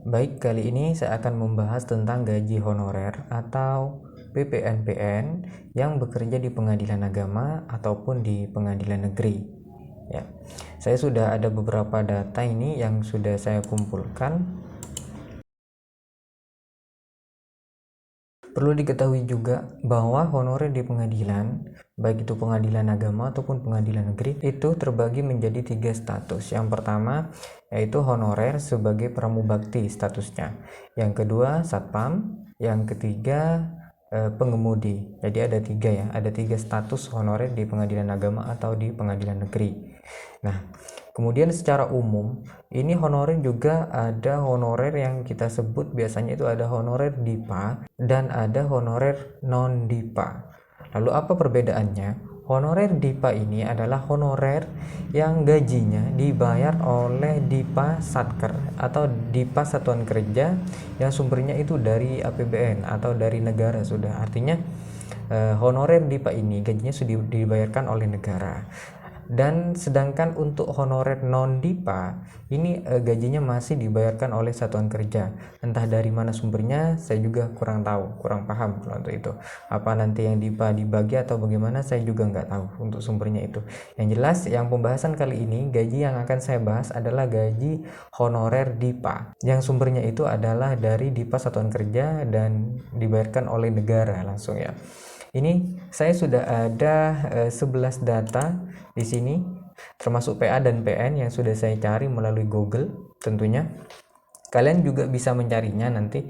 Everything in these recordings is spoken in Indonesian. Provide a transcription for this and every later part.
Baik, kali ini saya akan membahas tentang gaji honorer atau PPNPN yang bekerja di pengadilan agama ataupun di pengadilan negeri. Ya, saya sudah ada beberapa data ini yang sudah saya kumpulkan. Perlu diketahui juga bahwa honorer di pengadilan, baik itu pengadilan agama ataupun pengadilan negeri, itu terbagi menjadi 3 status. Yang pertama yaitu honorer sebagai pramubakti statusnya. Yang kedua satpam, yang ketiga pengemudi. Jadi ada 3 ya, ada 3 status honorer di pengadilan agama atau di pengadilan negeri. Nah, kemudian secara umum ini honorer juga ada honorer yang kita sebut biasanya itu ada honorer DIPA dan ada honorer non DIPA. Lalu apa perbedaannya? Honorer DIPA ini adalah honorer yang gajinya dibayar oleh DIPA Satker atau DIPA Satuan Kerja yang sumbernya itu dari APBN atau dari negara sudah. Artinya honorer DIPA ini gajinya sudah dibayarkan oleh negara. Dan sedangkan untuk honorer non DIPA ini gajinya masih dibayarkan oleh satuan kerja. Entah dari mana sumbernya saya juga kurang tahu, kurang paham untuk itu. Apa nanti yang DIPA dibagi atau bagaimana saya juga nggak tahu untuk sumbernya itu. Yang jelas yang pembahasan kali ini gaji yang akan saya bahas adalah gaji honorer DIPA yang sumbernya itu adalah dari DIPA Satuan Kerja dan dibayarkan oleh negara langsung ya. Ini saya sudah ada 11 data di sini, termasuk PA dan PN yang sudah saya cari melalui Google tentunya. Kalian juga bisa mencarinya nanti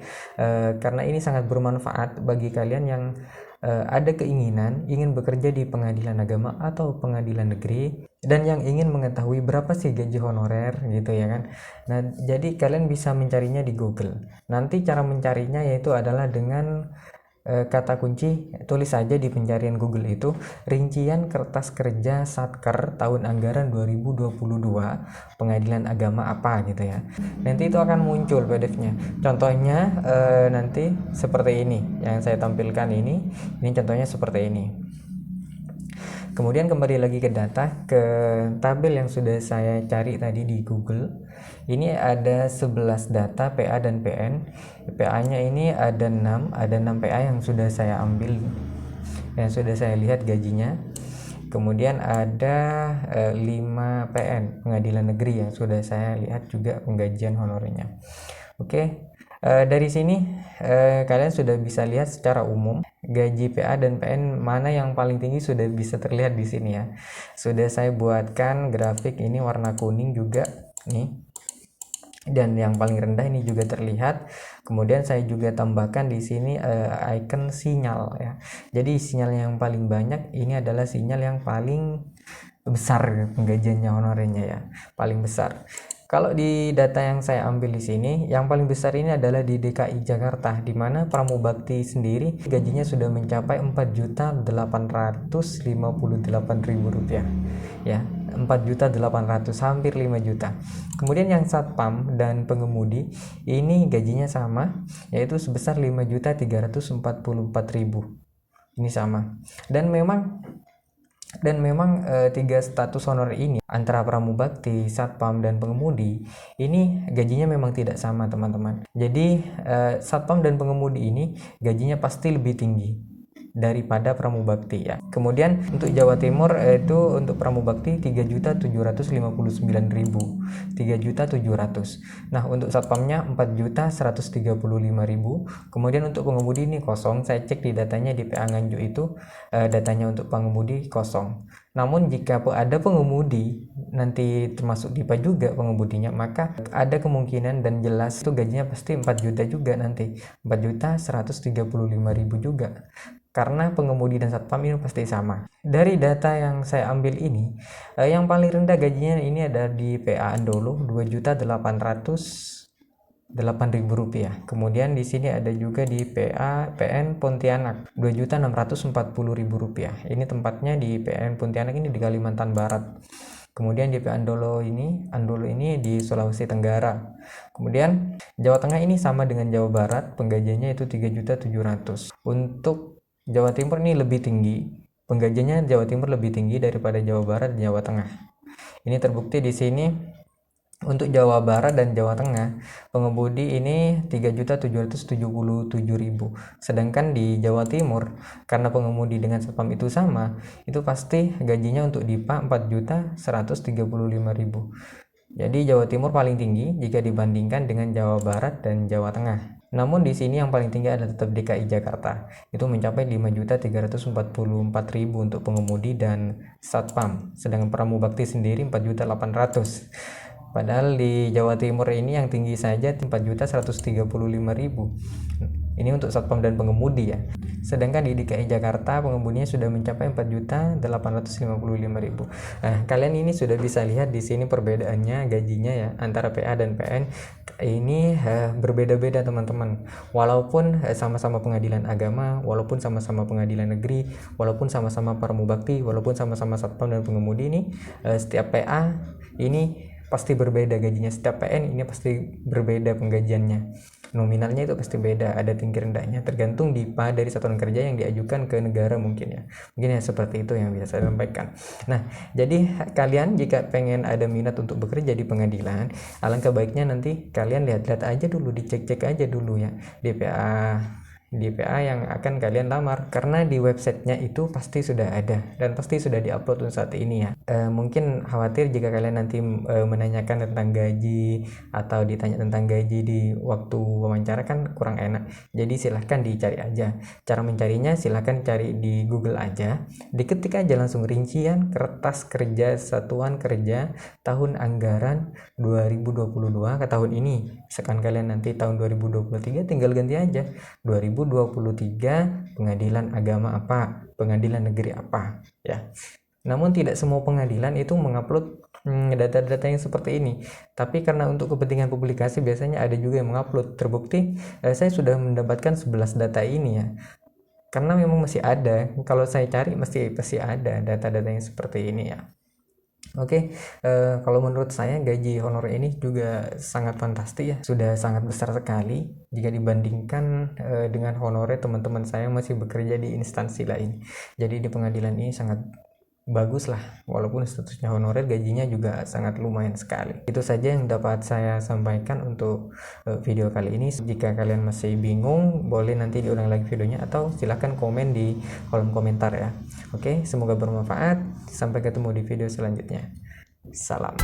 karena ini sangat bermanfaat bagi kalian yang ada keinginan ingin bekerja di pengadilan agama atau pengadilan negeri dan yang ingin mengetahui berapa sih gaji honorer gitu ya kan. Nah, jadi kalian bisa mencarinya di Google. Nanti cara mencarinya yaitu adalah dengan kata kunci, tulis saja di pencarian Google itu rincian kertas kerja Satker tahun anggaran 2022 pengadilan agama apa gitu ya. Nanti itu akan muncul PDF-nya. Contohnya nanti seperti ini yang saya tampilkan ini contohnya seperti ini. Kemudian kembali lagi ke data, ke tabel yang sudah saya cari tadi di Google. Ini ada 11 data PA dan PN. PA-nya ini ada 6 PA yang sudah saya ambil, yang sudah saya lihat gajinya. Kemudian ada 5 PN pengadilan negeri yang sudah saya lihat juga penggajian honorernya. Oke. Dari sini kalian sudah bisa lihat secara umum gaji PA dan PN mana yang paling tinggi sudah bisa terlihat di sini ya. Sudah saya buatkan grafik ini warna kuning juga nih. Dan yang paling rendah ini juga terlihat. Kemudian saya juga tambahkan di sini icon sinyal ya. Jadi sinyal yang paling banyak ini adalah sinyal yang paling besar penggajiannya honorernya ya, paling besar. Kalau di data yang saya ambil di sini, yang paling besar ini adalah di DKI Jakarta, di mana pramubakti sendiri gajinya sudah mencapai Rp4.858.000 ya, 4.800.000, hampir 5 juta. Kemudian yang satpam dan pengemudi ini gajinya sama, yaitu sebesar 5.344.000. Ini sama. Dan memang 3 status honorer ini antara pramubakti, satpam dan pengemudi ini gajinya memang tidak sama teman-teman. Jadi satpam dan pengemudi ini gajinya pasti lebih tinggi daripada pramubakti ya. Kemudian untuk Jawa Timur itu untuk pramubakti 3.759.000, 3.700.000. Nah, untuk satpamnya 4.135.000. Kemudian untuk pengemudi ini kosong. Saya cek di datanya di PA Nganjuk itu datanya untuk pengemudi kosong. Namun jika ada pengemudi nanti termasuk DIPA juga pengemudinya, maka ada kemungkinan dan jelas itu gajinya pasti 4 juta juga nanti, 4.135.000 juga. Karena pengemudi dan satpam ini pasti sama. Dari data yang saya ambil ini, yang paling rendah gajinya ini ada di PA Andolo, Rp2.808.000. Kemudian di sini ada juga di PA PN Pontianak, Rp2.640.000. Ini tempatnya di PN Pontianak ini di Kalimantan Barat. Kemudian di PA Andolo ini di Sulawesi Tenggara. Kemudian Jawa Tengah ini sama dengan Jawa Barat, penggajiannya itu 3.700.000. Untuk Jawa Timur ini lebih tinggi, penggajiannya Jawa Timur lebih tinggi daripada Jawa Barat dan Jawa Tengah. Ini terbukti di sini Untuk Jawa Barat dan Jawa Tengah, pengemudi ini 3.777.000. Sedangkan di Jawa Timur, karena pengemudi dengan satpam itu sama, itu pasti gajinya untuk DIPA 4.135.000. Jadi Jawa Timur paling tinggi jika dibandingkan dengan Jawa Barat dan Jawa Tengah. Namun di sini yang paling tinggi adalah tetap DKI Jakarta. Itu mencapai 5.344.000 untuk pengemudi dan satpam. Sedangkan Pramubakti sendiri 4.800.000. Padahal di Jawa Timur ini yang tinggi saja 4.135.000. Ini untuk satpam dan pengemudi ya. Sedangkan di DKI Jakarta pengemudinya sudah mencapai 4.855.000. Nah, kalian ini sudah bisa lihat di sini perbedaannya gajinya ya antara PA dan PN. Ini berbeda-beda teman-teman. Walaupun sama-sama pengadilan agama, walaupun sama-sama pengadilan negeri, walaupun sama-sama Pramubakti, walaupun sama-sama satpam dan pengemudi ini, setiap PA ini pasti berbeda gajinya, setiap PN ini pasti berbeda penggajiannya, nominalnya itu pasti beda, ada tinggi rendahnya tergantung DIPA dari satuan kerja yang diajukan ke negara mungkin ya seperti itu yang bisa saya sampaikan. Nah, jadi kalian jika pengen ada minat untuk bekerja di pengadilan, alangkah baiknya nanti kalian lihat-lihat aja dulu, dicek-cek aja dulu ya DPA yang akan kalian lamar, karena di websitenya itu pasti sudah ada dan pasti sudah diupload untuk saat ini ya. Mungkin khawatir jika kalian nanti menanyakan tentang gaji atau ditanya tentang gaji di waktu wawancara kan kurang enak, jadi silahkan dicari aja. Cara mencarinya silahkan cari di Google aja, diketik aja langsung rincian kertas kerja satuan kerja tahun anggaran 2022 ke tahun ini. Misalkan kalian nanti tahun 2023 tinggal ganti aja 2023 pengadilan agama apa, pengadilan negeri apa ya. Namun tidak semua pengadilan itu mengupload data-data yang seperti ini, tapi karena untuk kepentingan publikasi biasanya ada juga yang mengupload. Terbukti saya sudah mendapatkan 11 data ini ya, karena memang masih ada, kalau saya cari masih ada data-data yang seperti ini ya. Oke, kalau menurut saya gaji honorer ini juga sangat fantastis ya, sudah sangat besar sekali jika dibandingkan dengan honorer teman-teman saya masih bekerja di instansi lain. Jadi di pengadilan ini sangat bagus lah, walaupun statusnya honorer, gajinya juga sangat lumayan sekali. Itu saja yang dapat saya sampaikan untuk video kali ini. Jika kalian masih bingung, boleh nanti diulang lagi videonya atau silahkan komen di kolom komentar ya. Oke, semoga bermanfaat. Sampai ketemu di video selanjutnya. Salam.